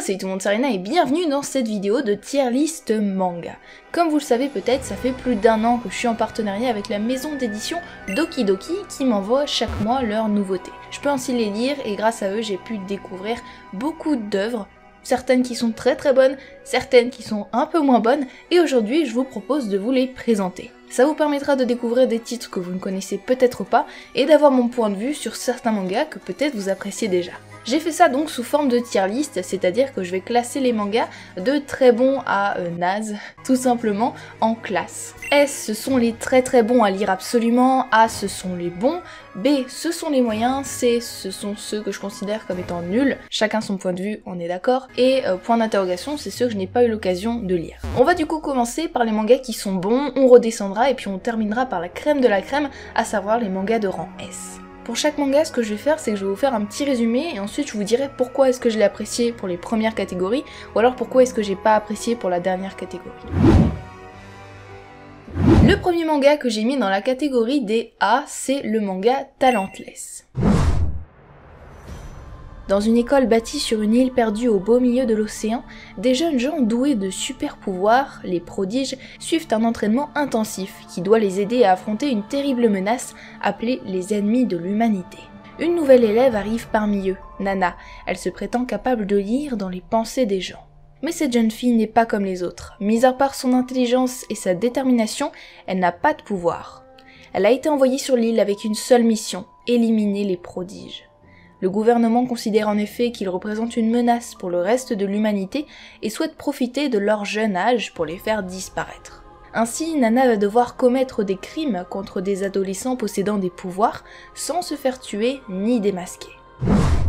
salut tout le monde, c'est Rena et bienvenue dans cette vidéo de tier list manga. Comme vous le savez peut-être, ça fait plus d'1 an que je suis en partenariat avec la maison d'édition Dokidoki qui m'envoie chaque mois leurs nouveautés. Je peux ainsi les lire et grâce à eux j'ai pu découvrir beaucoup d'œuvres, certaines qui sont très bonnes, certaines qui sont un peu moins bonnes, et aujourd'hui je vous propose de vous les présenter. Ça vous permettra de découvrir des titres que vous ne connaissez peut-être pas et d'avoir mon point de vue sur certains mangas que peut-être vous appréciez déjà. J'ai fait ça donc sous forme de tier list, c'est-à-dire que je vais classer les mangas de très bons à naze, tout simplement, en classes. S, ce sont les très bons à lire absolument, A, ce sont les bons, B, ce sont les moyens, C, ce sont ceux que je considère comme étant nuls, chacun son point de vue, on est d'accord, et point d'interrogation, c'est ceux que je n'ai pas eu l'occasion de lire. On va du coup commencer par les mangas qui sont bons, on redescendra et puis on terminera par la crème de la crème, à savoir les mangas de rang S. Pour chaque manga, ce que je vais faire, c'est que je vais vous faire un petit résumé et ensuite je vous dirai pourquoi est-ce que je l'ai apprécié pour les premières catégories ou alors pourquoi est-ce que j'ai pas apprécié pour la dernière catégorie. Le premier manga que j'ai mis dans la catégorie des A, c'est le manga Talentless. Dans une école bâtie sur une île perdue au beau milieu de l'océan, des jeunes gens doués de super pouvoirs, les prodiges, suivent un entraînement intensif qui doit les aider à affronter une terrible menace appelée les ennemis de l'humanité. Une nouvelle élève arrive parmi eux, Nana. Elle se prétend capable de lire dans les pensées des gens. Mais cette jeune fille n'est pas comme les autres. Mis à part son intelligence et sa détermination, elle n'a pas de pouvoir. Elle a été envoyée sur l'île avec une seule mission, éliminer les prodiges. Le gouvernement considère en effet qu'ils représentent une menace pour le reste de l'humanité et souhaite profiter de leur jeune âge pour les faire disparaître. Ainsi, Nana va devoir commettre des crimes contre des adolescents possédant des pouvoirs sans se faire tuer ni démasquer.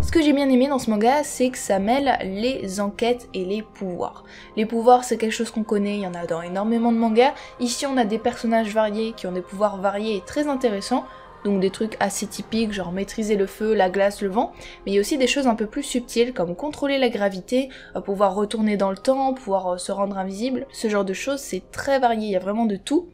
Ce que j'ai bien aimé dans ce manga, c'est que ça mêle les enquêtes et les pouvoirs. Les pouvoirs, c'est quelque chose qu'on connaît, il y en a dans énormément de mangas. Ici, on a des personnages variés qui ont des pouvoirs variés et très intéressants. Donc des trucs assez typiques, genre maîtriser le feu, la glace, le vent, mais il y a aussi des choses un peu plus subtiles comme contrôler la gravité, pouvoir retourner dans le temps, pouvoir se rendre invisible, ce genre de choses, c'est très varié, il y a vraiment de tout.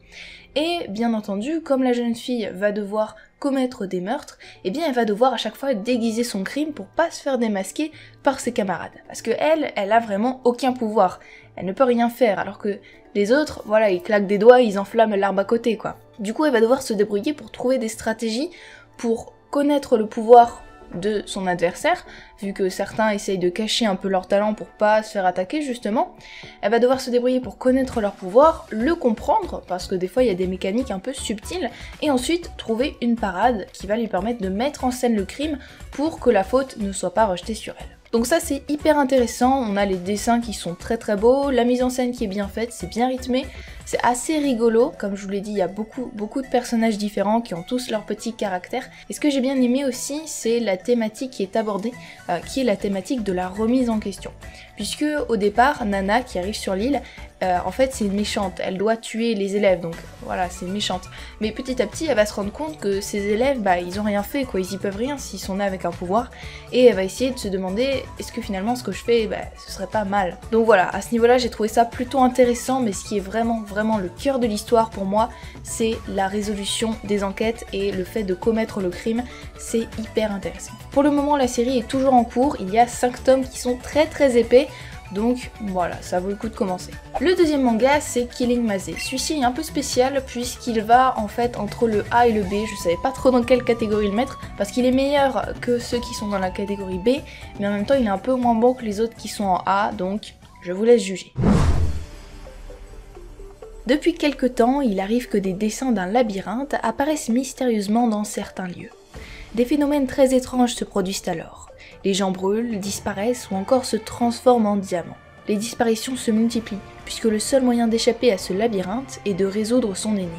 Et bien entendu, comme la jeune fille va devoir commettre des meurtres, eh bien elle va devoir à chaque fois déguiser son crime pour pas se faire démasquer par ses camarades. Parce que elle a vraiment aucun pouvoir, elle ne peut rien faire, alors que les autres, voilà, ils claquent des doigts, ils enflamment l'arbre à côté, quoi. Du coup, elle va devoir se débrouiller pour trouver des stratégies pour connaître le pouvoir de son adversaire, vu que certains essayent de cacher un peu leur talent pour pas se faire attaquer justement. Elle va devoir se débrouiller pour connaître leur pouvoir, le comprendre, parce que des fois il y a des mécaniques un peu subtiles, et ensuite trouver une parade qui va lui permettre de mettre en scène le crime pour que la faute ne soit pas rejetée sur elle. Donc ça c'est hyper intéressant, on a les dessins qui sont très beaux, la mise en scène qui est bien faite, c'est bien rythmé, c'est assez rigolo, comme je vous l'ai dit, il y a beaucoup de personnages différents qui ont tous leur petit caractère. Et ce que j'ai bien aimé aussi, c'est la thématique qui est abordée, qui est la thématique de la remise en question. Puisque au départ, Nana qui arrive sur l'île, en fait c'est une méchante, elle doit tuer les élèves, donc voilà, c'est une méchante. Mais petit à petit, elle va se rendre compte que ces élèves, ils ont rien fait, quoi, ils y peuvent rien s'ils sont nés avec un pouvoir, et elle va essayer de se demander, est-ce que finalement ce que je fais, ce serait pas mal. Donc voilà, à ce niveau-là, j'ai trouvé ça plutôt intéressant, mais ce qui est vraiment le cœur de l'histoire pour moi, c'est la résolution des enquêtes et le fait de commettre le crime, c'est hyper intéressant. Pour le moment, la série est toujours en cours, il y a 5 tomes qui sont très épais, donc voilà, ça vaut le coup de commencer. Le deuxième manga, c'est Killing Maze. Celui-ci est un peu spécial puisqu'il va en fait entre le A et le B, je savais pas trop dans quelle catégorie le mettre, parce qu'il est meilleur que ceux qui sont dans la catégorie B, mais en même temps il est un peu moins bon que les autres qui sont en A, donc je vous laisse juger. Depuis quelque temps, il arrive que des dessins d'un labyrinthe apparaissent mystérieusement dans certains lieux. Des phénomènes très étranges se produisent alors. Les gens brûlent, disparaissent ou encore se transforment en diamants. Les disparitions se multiplient, puisque le seul moyen d'échapper à ce labyrinthe est de résoudre son énigme.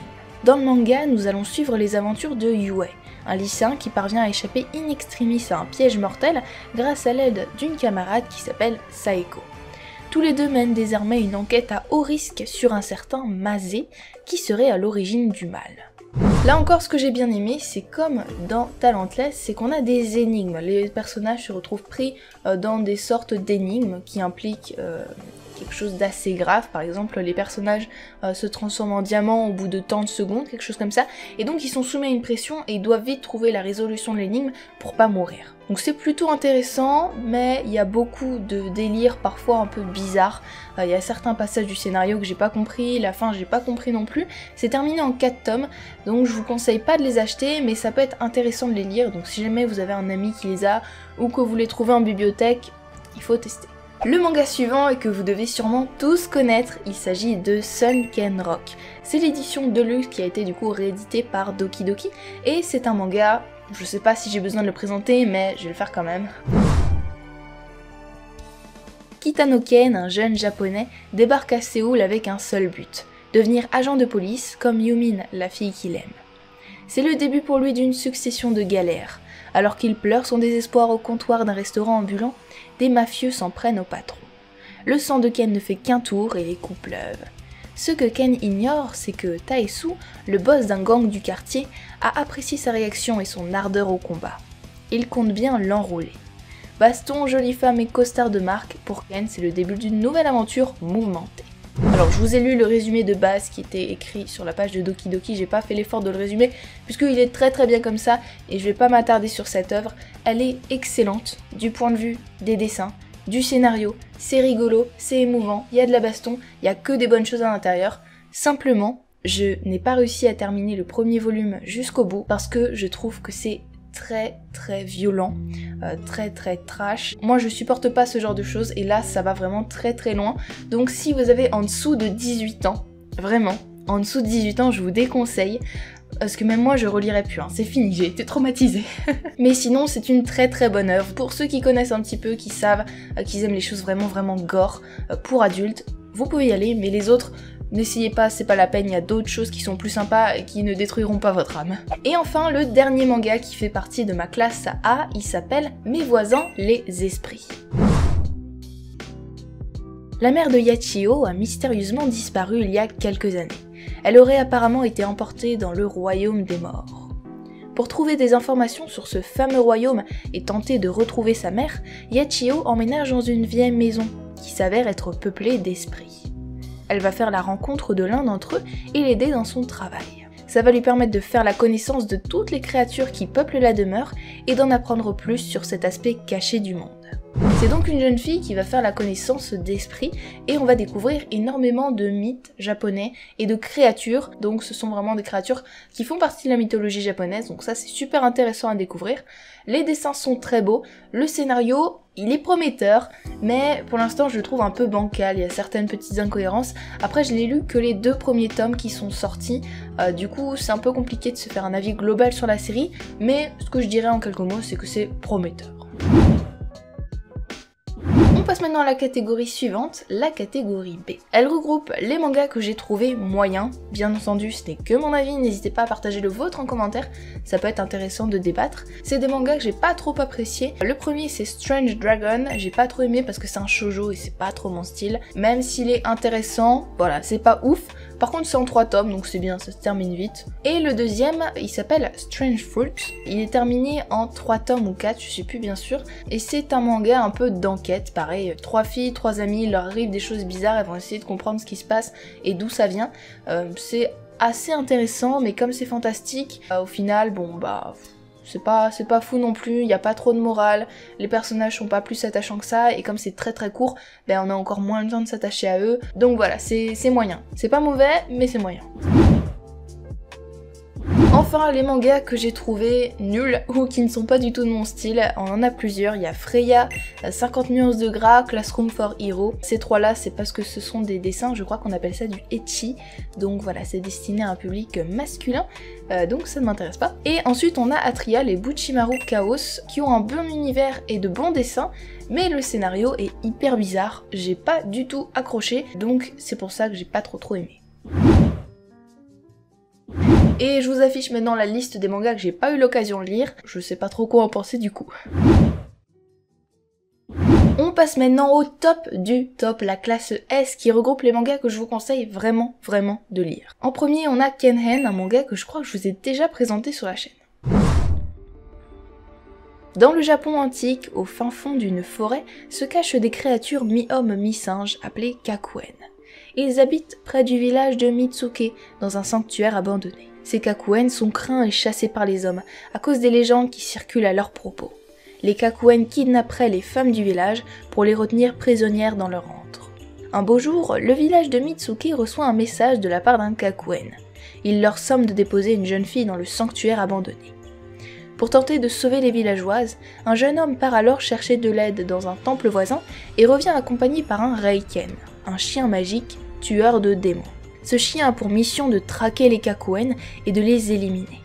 Dans le manga, nous allons suivre les aventures de Yue, un lycéen qui parvient à échapper in extremis à un piège mortel grâce à l'aide d'une camarade qui s'appelle Saeko. Tous les deux mènent désormais une enquête à haut risque sur un certain Maze qui serait à l'origine du mal. Là encore, ce que j'ai bien aimé, c'est comme dans Talentless, c'est qu'on a des énigmes. Les personnages se retrouvent pris dans des sortes d'énigmes qui impliquent quelque chose d'assez grave, par exemple les personnages se transforment en diamant au bout de tant de secondes, quelque chose comme ça, et donc ils sont soumis à une pression et ils doivent vite trouver la résolution de l'énigme pour pas mourir. Donc c'est plutôt intéressant, mais il y a beaucoup de délires parfois un peu bizarres. Il y a certains passages du scénario que j'ai pas compris, la fin j'ai pas compris non plus. C'est terminé en 4 tomes, donc je vous conseille pas de les acheter, mais ça peut être intéressant de les lire, donc si jamais vous avez un ami qui les a, ou que vous les trouvez en bibliothèque, il faut tester. Le manga suivant et que vous devez sûrement tous connaître, il s'agit de Sunken Rock. C'est l'édition Deluxe qui a été du coup rééditée par Doki Doki, et c'est un manga, je sais pas si j'ai besoin de le présenter, mais je vais le faire quand même. Kitano Ken, un jeune japonais, débarque à Séoul avec un seul but, devenir agent de police comme Yumin, la fille qu'il aime. C'est le début pour lui d'une succession de galères. Alors qu'il pleure son désespoir au comptoir d'un restaurant ambulant, des mafieux s'en prennent au patron. Le sang de Ken ne fait qu'un tour et les coups pleuvent. Ce que Ken ignore, c'est que Taesu, le boss d'un gang du quartier, a apprécié sa réaction et son ardeur au combat. Il compte bien l'enrôler. Baston, jolie femme et costard de marque, pour Ken c'est le début d'une nouvelle aventure mouvementée. Alors je vous ai lu le résumé de base qui était écrit sur la page de Doki Doki, j'ai pas fait l'effort de le résumer puisqu'il est très bien comme ça et je vais pas m'attarder sur cette œuvre. Elle est excellente du point de vue des dessins, du scénario, c'est rigolo, c'est émouvant, il y a de la baston, il y a que des bonnes choses à l'intérieur. Simplement, je n'ai pas réussi à terminer le premier volume jusqu'au bout parce que je trouve que c'est très violent, très trash. Moi je supporte pas ce genre de choses et là ça va vraiment très loin. Donc si vous avez en dessous de 18 ans, vraiment, en dessous de 18 ans je vous déconseille. Parce que même moi je relirai plus, hein. C'est fini, j'ai été traumatisée. Mais sinon c'est une très bonne œuvre. Pour ceux qui connaissent un petit peu, qui savent, qu'ils aiment les choses vraiment gore, pour adultes, vous pouvez y aller, mais les autres, n'essayez pas, c'est pas la peine, il y a d'autres choses qui sont plus sympas et qui ne détruiront pas votre âme. Et enfin, le dernier manga qui fait partie de ma classe A, il s'appelle Mes voisins les esprits. La mère de Yachio a mystérieusement disparu il y a quelques années. Elle aurait apparemment été emportée dans le royaume des morts. Pour trouver des informations sur ce fameux royaume et tenter de retrouver sa mère, Yachio emménage dans une vieille maison qui s'avère être peuplée d'esprits. Elle va faire la rencontre de l'un d'entre eux et l'aider dans son travail. Ça va lui permettre de faire la connaissance de toutes les créatures qui peuplent la demeure et d'en apprendre plus sur cet aspect caché du monde. C'est donc une jeune fille qui va faire la connaissance d'esprits et on va découvrir énormément de mythes japonais et de créatures, donc ce sont vraiment des créatures qui font partie de la mythologie japonaise, donc ça c'est super intéressant à découvrir. Les dessins sont très beaux, le scénario il est prometteur, mais pour l'instant je le trouve un peu bancal, il y a certaines petites incohérences. Après je n'ai lu que les 2 premiers tomes qui sont sortis, du coup c'est un peu compliqué de se faire un avis global sur la série, mais ce que je dirais en quelques mots c'est que c'est prometteur. On passe maintenant à la catégorie suivante, la catégorie B. Elle regroupe les mangas que j'ai trouvés moyens. Bien entendu, ce n'est que mon avis, n'hésitez pas à partager le vôtre en commentaire, ça peut être intéressant de débattre. C'est des mangas que j'ai pas trop appréciés. Le premier c'est Strange Dragon, j'ai pas trop aimé parce que c'est un shoujo et c'est pas trop mon style. Même s'il est intéressant, voilà, c'est pas ouf. Par contre c'est en 3 tomes donc c'est bien, ça se termine vite. Et le deuxième, il s'appelle Strange Fruit. Il est terminé en 3 tomes ou 4, je sais plus bien sûr. Et c'est un manga un peu d'enquête, pareil. 3 filles, 3 amies, il leur arrive des choses bizarres, elles vont essayer de comprendre ce qui se passe et d'où ça vient. C'est assez intéressant mais comme c'est fantastique, au final bon bah... C'est pas fou non plus, il n'y a pas trop de morale, les personnages sont pas plus attachants que ça, et comme c'est très court, ben on a encore moins le temps de s'attacher à eux. Donc voilà, c'est moyen. C'est pas mauvais, mais c'est moyen. Enfin, les mangas que j'ai trouvés nuls ou qui ne sont pas du tout de mon style, on en a plusieurs. Il y a Freya, 50 nuances de gras, Classroom for Hero. Ces 3-là, c'est parce que ce sont des dessins, je crois qu'on appelle ça du ecchi. Donc voilà, c'est destiné à un public masculin, donc ça ne m'intéresse pas. Et ensuite, on a Atria, les Buchimaru Chaos, qui ont un bon univers et de bons dessins, mais le scénario est hyper bizarre. J'ai pas du tout accroché, donc c'est pour ça que j'ai pas trop aimé. Et je vous affiche maintenant la liste des mangas que j'ai pas eu l'occasion de lire, je sais pas trop quoi en penser du coup. On passe maintenant au top du top, la classe S qui regroupe les mangas que je vous conseille vraiment de lire. En premier on a Kenhen, un manga que je crois que je vous ai déjà présenté sur la chaîne. Dans le Japon antique, au fin fond d'une forêt, se cachent des créatures mi-homme mi-singe appelées Kakuen. Ils habitent près du village de Mitsuke, dans un sanctuaire abandonné. Ces Kakuen sont craints et chassés par les hommes, à cause des légendes qui circulent à leur propos. Les Kakuen kidnapperaient les femmes du village pour les retenir prisonnières dans leur antre. Un beau jour, le village de Mitsuke reçoit un message de la part d'un Kakuen. Il leur somme de déposer une jeune fille dans le sanctuaire abandonné. Pour tenter de sauver les villageoises, un jeune homme part alors chercher de l'aide dans un temple voisin et revient accompagné par un Reiken, un chien magique tueur de démons. Ce chien a pour mission de traquer les Kakuen et de les éliminer.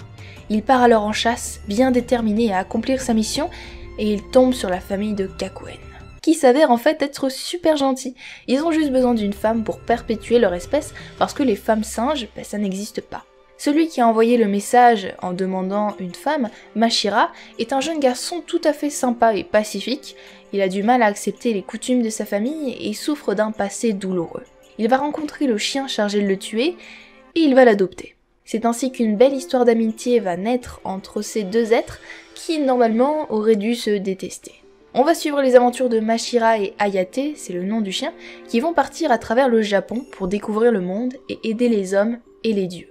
Il part alors en chasse, bien déterminé à accomplir sa mission, et il tombe sur la famille de Kakuen, qui s'avère en fait être super gentils. Ils ont juste besoin d'une femme pour perpétuer leur espèce, parce que les femmes singes, ça n'existe pas. Celui qui a envoyé le message en demandant une femme, Mashira, est un jeune garçon tout à fait sympa et pacifique. Il a du mal à accepter les coutumes de sa famille et souffre d'un passé douloureux. Il va rencontrer le chien chargé de le tuer et il va l'adopter. C'est ainsi qu'une belle histoire d'amitié va naître entre ces deux êtres qui normalement auraient dû se détester. On va suivre les aventures de Mashira et Hayate, c'est le nom du chien, qui vont partir à travers le Japon pour découvrir le monde et aider les hommes et les dieux.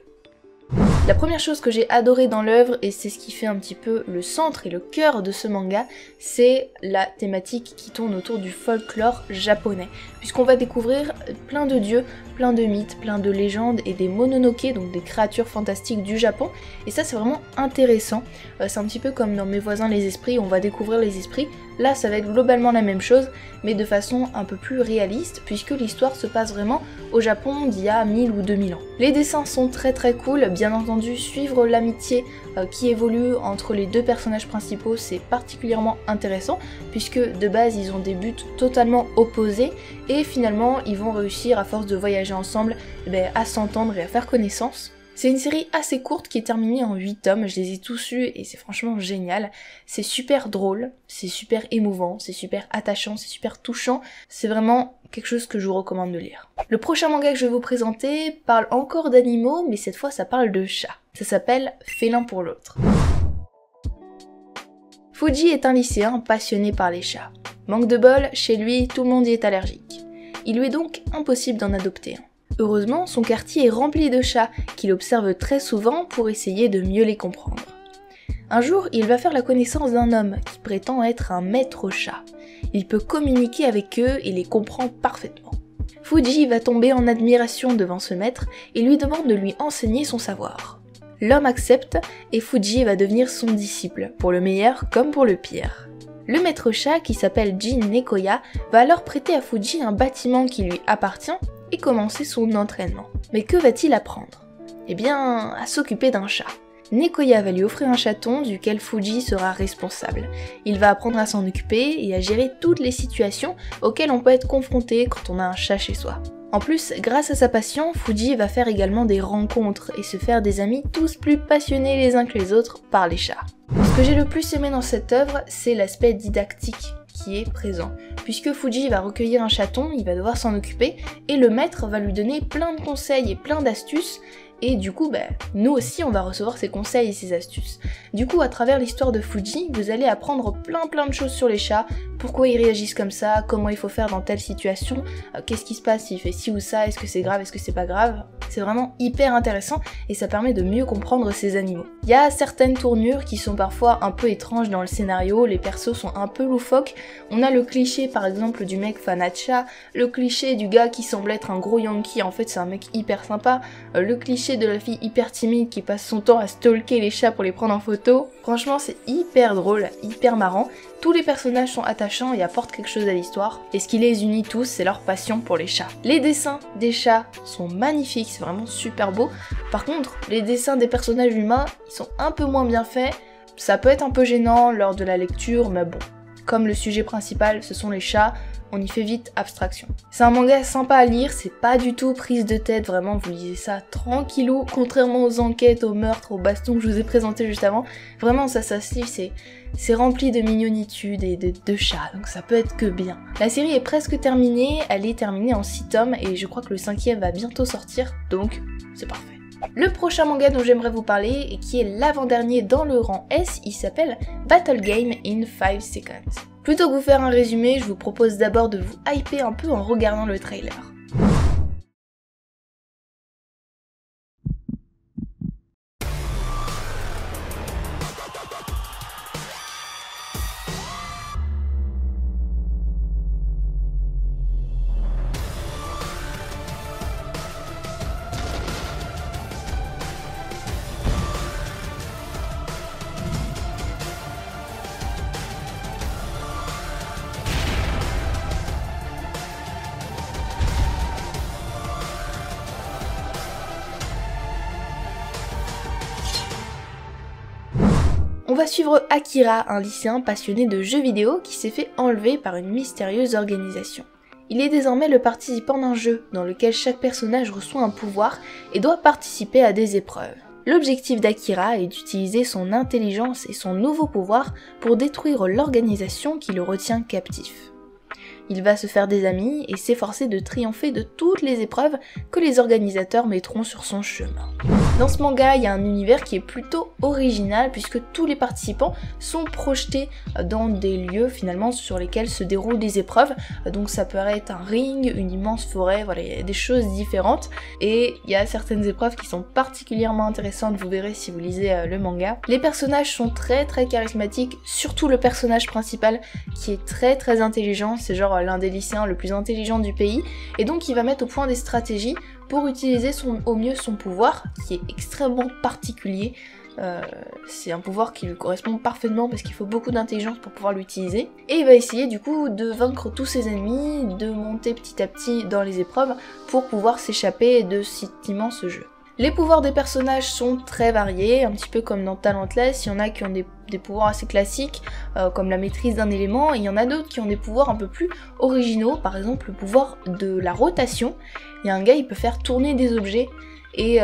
La première chose que j'ai adoré dans l'œuvre, et c'est ce qui fait un petit peu le centre et le cœur de ce manga, c'est la thématique qui tourne autour du folklore japonais, puisqu'on va découvrir plein de dieux, plein de mythes, plein de légendes et des mononoke, donc des créatures fantastiques du Japon, et ça c'est vraiment intéressant. C'est un petit peu comme dans Mes voisins les esprits, on va découvrir les esprits. Là ça va être globalement la même chose, mais de façon un peu plus réaliste, puisque l'histoire se passe vraiment au Japon d'il y a 1000 ou 2000 ans. Les dessins sont très cool, bien entendu suivre l'amitié qui évolue entre les deux personnages principaux c'est particulièrement intéressant, puisque de base ils ont des buts totalement opposés, et finalement ils vont réussir à force de voyager ensemble à s'entendre et à faire connaissance. C'est une série assez courte qui est terminée en 8 tomes, je les ai tous lus et c'est franchement génial. C'est super drôle, c'est super émouvant, c'est super attachant, c'est super touchant, c'est vraiment quelque chose que je vous recommande de lire. Le prochain manga que je vais vous présenter parle encore d'animaux, mais cette fois ça parle de chats. Ça s'appelle Félin pour l'autre. Fuji est un lycéen passionné par les chats. Manque de bol, chez lui tout le monde y est allergique. Il lui est donc impossible d'en adopter un. Heureusement, son quartier est rempli de chats, qu'il observe très souvent pour essayer de mieux les comprendre. Un jour, il va faire la connaissance d'un homme qui prétend être un maître chat. Il peut communiquer avec eux et les comprend parfaitement. Fuji va tomber en admiration devant ce maître et lui demande de lui enseigner son savoir. L'homme accepte et Fuji va devenir son disciple, pour le meilleur comme pour le pire. Le maître chat, qui s'appelle Jin Nekoya, va alors prêter à Fuji un bâtiment qui lui appartient et commencer son entraînement. Mais que va-t-il apprendre? Eh bien, à s'occuper d'un chat. Nekoya va lui offrir un chaton duquel Fuji sera responsable. Il va apprendre à s'en occuper et à gérer toutes les situations auxquelles on peut être confronté quand on a un chat chez soi. En plus, grâce à sa passion, Fuji va faire également des rencontres et se faire des amis tous plus passionnés les uns que les autres par les chats. Ce que j'ai le plus aimé dans cette œuvre, c'est l'aspect didactique qui est présent, puisque Fuji va recueillir un chaton, il va devoir s'en occuper, et le maître va lui donner plein de conseils et plein d'astuces, et du coup, nous aussi on va recevoir ces conseils et ces astuces. Du coup, à travers l'histoire de Fuji, vous allez apprendre plein de choses sur les chats, pourquoi ils réagissent comme ça, comment il faut faire dans telle situation, qu'est-ce qui se passe s'il fait ci ou ça, est-ce que c'est grave, est-ce que c'est pas grave. C'est vraiment hyper intéressant et ça permet de mieux comprendre ces animaux. Il y a certaines tournures qui sont parfois un peu étranges dans le scénario, les persos sont un peu loufoques. On a le cliché par exemple du mec fanat de chat, le cliché du gars qui semble être un gros yankee, en fait c'est un mec hyper sympa, le cliché de la fille hyper timide qui passe son temps à stalker les chats pour les prendre en photo. Franchement c'est hyper drôle, hyper marrant. Tous les personnages sont attachants et apportent quelque chose à l'histoire, et ce qui les unit tous, c'est leur passion pour les chats. Les dessins des chats sont magnifiques, c'est vraiment super beau. Par contre, les dessins des personnages humains, ils sont un peu moins bien faits. Ça peut être un peu gênant lors de la lecture, mais bon. Comme le sujet principal, ce sont les chats, on y fait vite abstraction. C'est un manga sympa à lire, c'est pas du tout prise de tête, vraiment, vous lisez ça tranquillou, contrairement aux enquêtes, aux meurtres, aux bastons que je vous ai présentés juste avant. Vraiment, ça se lit, c'est rempli de mignonitude et de chats, donc ça peut être que bien. La série est presque terminée, elle est terminée en 6 tomes, et je crois que le 5e va bientôt sortir, donc c'est parfait. Le prochain manga dont j'aimerais vous parler, et qui est l'avant-dernier dans le rang S, il s'appelle Battle Game in 5 Seconds. Plutôt que vous faire un résumé, je vous propose d'abord de vous hyper un peu en regardant le trailer. On va suivre Akira, un lycéen passionné de jeux vidéo qui s'est fait enlever par une mystérieuse organisation. Il est désormais le participant d'un jeu dans lequel chaque personnage reçoit un pouvoir et doit participer à des épreuves. L'objectif d'Akira est d'utiliser son intelligence et son nouveau pouvoir pour détruire l'organisation qui le retient captif. Il va se faire des amis et s'efforcer de triompher de toutes les épreuves que les organisateurs mettront sur son chemin. Dans ce manga, il y a un univers qui est plutôt original puisque tous les participants sont projetés dans des lieux finalement sur lesquels se déroulent des épreuves. Donc ça peut être un ring, une immense forêt, voilà, il y a des choses différentes et il y a certaines épreuves qui sont particulièrement intéressantes, vous verrez si vous lisez le manga. Les personnages sont très charismatiques, surtout le personnage principal qui est très intelligent, c'est genre l'un des lycéens le plus intelligent du pays et donc il va mettre au point des stratégies pour utiliser au mieux son pouvoir qui est extrêmement particulier. C'est un pouvoir qui lui correspond parfaitement parce qu'il faut beaucoup d'intelligence pour pouvoir l'utiliser. Et il va essayer du coup de vaincre tous ses ennemis, de monter petit à petit dans les épreuves pour pouvoir s'échapper de cet immense jeu. Les pouvoirs des personnages sont très variés, un petit peu comme dans Talentless, il y en a qui ont des pouvoirs assez classiques, comme la maîtrise d'un élément, et il y en a d'autres qui ont des pouvoirs un peu plus originaux, par exemple le pouvoir de la rotation. Il y a un gars, il peut faire tourner des objets, et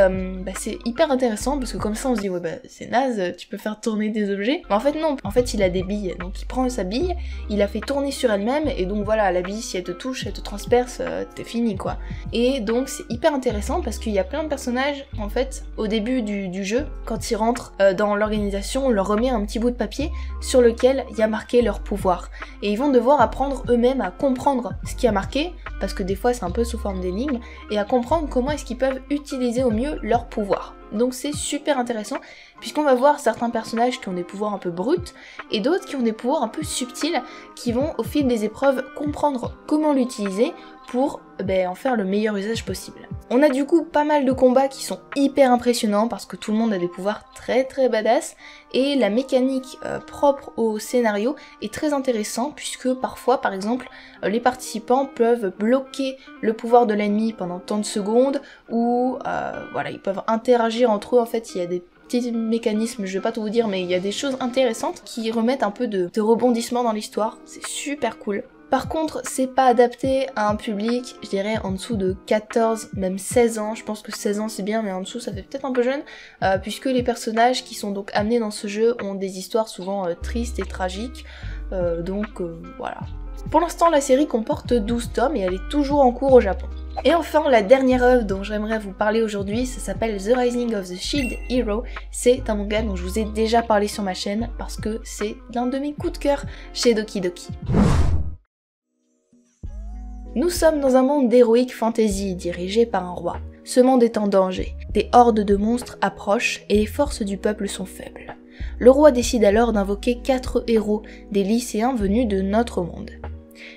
c'est hyper intéressant parce que comme ça on se dit ouais c'est naze, tu peux faire tourner des objets. Mais en fait non, en fait il a des billes, donc il prend sa bille, il la fait tourner sur elle-même et donc voilà, la bille si elle te touche, elle te transperce, t'es fini quoi. Et donc c'est hyper intéressant parce qu'il y a plein de personnages en fait au début du jeu, quand ils rentrent dans l'organisation, on leur remet un petit bout de papier sur lequel il y a marqué leur pouvoir. Et ils vont devoir apprendre eux-mêmes à comprendre ce qui a marqué, parce que des fois c'est un peu sous forme d'énigmes, et à comprendre comment est-ce qu'ils peuvent utiliser au mieux leur pouvoir. Donc c'est super intéressant puisqu'on va voir certains personnages qui ont des pouvoirs un peu bruts et d'autres qui ont des pouvoirs un peu subtils qui vont au fil des épreuves comprendre comment l'utiliser pour en faire le meilleur usage possible. On a du coup pas mal de combats qui sont hyper impressionnants parce que tout le monde a des pouvoirs très badass et la mécanique propre au scénario est très intéressant puisque parfois par exemple les participants peuvent bloquer le pouvoir de l'ennemi pendant tant de secondes ou voilà, ils peuvent interagir entre eux. En fait il y a des petits mécanismes, je vais pas tout vous dire, mais il y a des choses intéressantes qui remettent un peu de rebondissement dans l'histoire, c'est super cool. Par contre, c'est pas adapté à un public, je dirais, en dessous de 14, même 16 ans. Je pense que 16 ans c'est bien, mais en dessous ça fait peut-être un peu jeune, puisque les personnages qui sont donc amenés dans ce jeu ont des histoires souvent tristes et tragiques, voilà. Pour l'instant, la série comporte 12 tomes et elle est toujours en cours au Japon. Et enfin, la dernière œuvre dont j'aimerais vous parler aujourd'hui, ça s'appelle The Rising of the Shield Hero. C'est un manga dont je vous ai déjà parlé sur ma chaîne parce que c'est l'un de mes coups de cœur chez Doki Doki. Nous sommes dans un monde d'heroic fantasy dirigé par un roi. Ce monde est en danger. Des hordes de monstres approchent et les forces du peuple sont faibles. Le roi décide alors d'invoquer 4 héros, des lycéens venus de notre monde.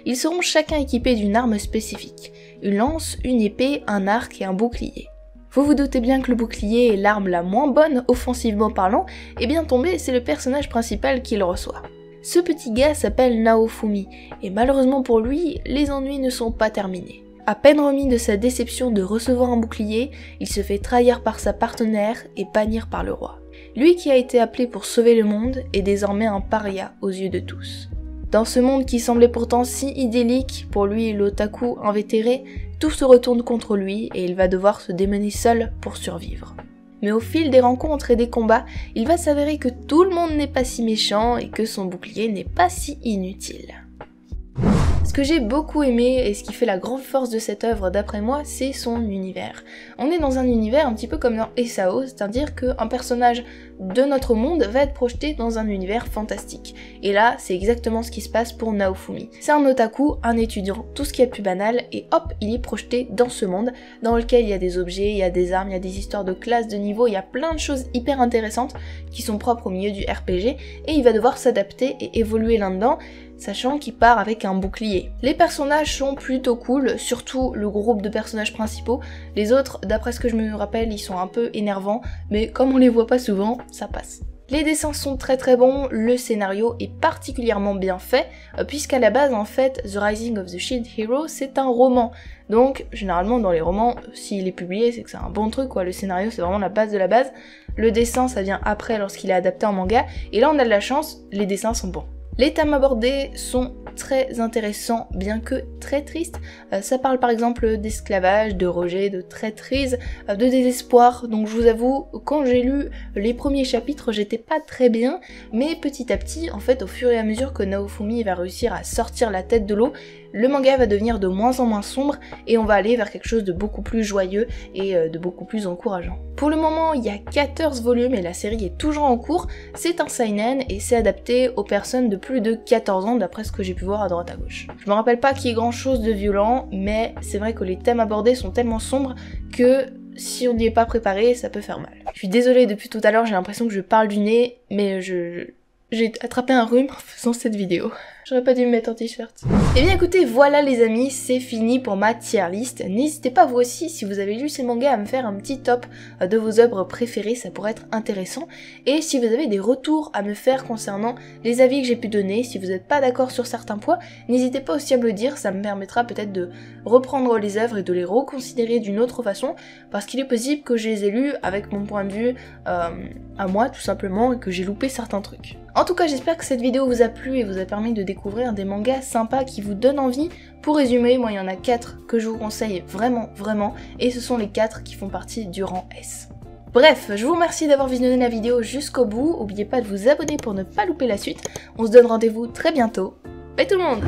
Ils seront chacun équipés d'une arme spécifique, une lance, une épée, un arc et un bouclier. Vous vous doutez bien que le bouclier est l'arme la moins bonne offensivement parlant, et bien tombé, c'est le personnage principal qui le reçoit. Ce petit gars s'appelle Naofumi, et malheureusement pour lui, les ennuis ne sont pas terminés. À peine remis de sa déception de recevoir un bouclier, il se fait trahir par sa partenaire et bannir par le roi. Lui qui a été appelé pour sauver le monde est désormais un paria aux yeux de tous. Dans ce monde qui semblait pourtant si idyllique, pour lui l'otaku invétéré, tout se retourne contre lui et il va devoir se démener seul pour survivre. Mais au fil des rencontres et des combats, il va s'avérer que tout le monde n'est pas si méchant et que son bouclier n'est pas si inutile. Ce que j'ai beaucoup aimé et ce qui fait la grande force de cette œuvre d'après moi, c'est son univers. On est dans un univers un petit peu comme dans SAO, c'est-à-dire qu'un personnage de notre monde va être projeté dans un univers fantastique. Et là, c'est exactement ce qui se passe pour Naofumi. C'est un otaku, un étudiant, tout ce qui est plus banal, et hop, il est projeté dans ce monde, dans lequel il y a des objets, il y a des armes, il y a des histoires de classe, de niveau, il y a plein de choses hyper intéressantes qui sont propres au milieu du RPG, et il va devoir s'adapter et évoluer là-dedans, sachant qu'il part avec un bouclier. Les personnages sont plutôt cool, surtout le groupe de personnages principaux. Les autres, d'après ce que je me rappelle, ils sont un peu énervants, mais comme on les voit pas souvent, ça passe. Les dessins sont très bons, le scénario est particulièrement bien fait, puisqu'à la base en fait The Rising of the Shield Hero c'est un roman. Donc généralement dans les romans, s'il est publié c'est que c'est un bon truc quoi, le scénario c'est vraiment la base de la base. Le dessin ça vient après lorsqu'il est adapté en manga, et là on a de la chance, les dessins sont bons. Les thèmes abordés sont très intéressants, bien que très tristes. Ça parle par exemple d'esclavage, de rejet, de traîtrise, de désespoir. Donc je vous avoue, quand j'ai lu les premiers chapitres, j'étais pas très bien, mais petit à petit, en fait, au fur et à mesure que Naofumi va réussir à sortir la tête de l'eau, le manga va devenir de moins en moins sombre et on va aller vers quelque chose de beaucoup plus joyeux et de beaucoup plus encourageant. Pour le moment, il y a 14 volumes et la série est toujours en cours. C'est un seinen et c'est adapté aux personnes de plus de 14 ans d'après ce que j'ai pu voir à droite à gauche. Je me rappelle pas qu'il y ait grand chose de violent, mais c'est vrai que les thèmes abordés sont tellement sombres que si on n'y est pas préparé, ça peut faire mal. Je suis désolée, depuis tout à l'heure j'ai l'impression que je parle du nez, mais j'ai attrapé un rhume en faisant cette vidéo. J'aurais pas dû me mettre en t-shirt. Et bien écoutez, voilà les amis, c'est fini pour ma tier list. N'hésitez pas vous aussi, si vous avez lu ces mangas, à me faire un petit top de vos œuvres préférées, ça pourrait être intéressant. Et si vous avez des retours à me faire concernant les avis que j'ai pu donner, si vous n'êtes pas d'accord sur certains points, n'hésitez pas aussi à me le dire, ça me permettra peut-être de reprendre les œuvres et de les reconsidérer d'une autre façon, parce qu'il est possible que je les ai lues avec mon point de vue à moi tout simplement, et que j'ai loupé certains trucs. En tout cas, j'espère que cette vidéo vous a plu et vous a permis de découvrir des mangas sympas qui vous donnent envie. Pour résumer, moi il y en a 4 que je vous conseille vraiment, et ce sont les 4 qui font partie du rang S. Bref, je vous remercie d'avoir visionné la vidéo jusqu'au bout, n'oubliez pas de vous abonner pour ne pas louper la suite. On se donne rendez-vous très bientôt. Bye tout le monde!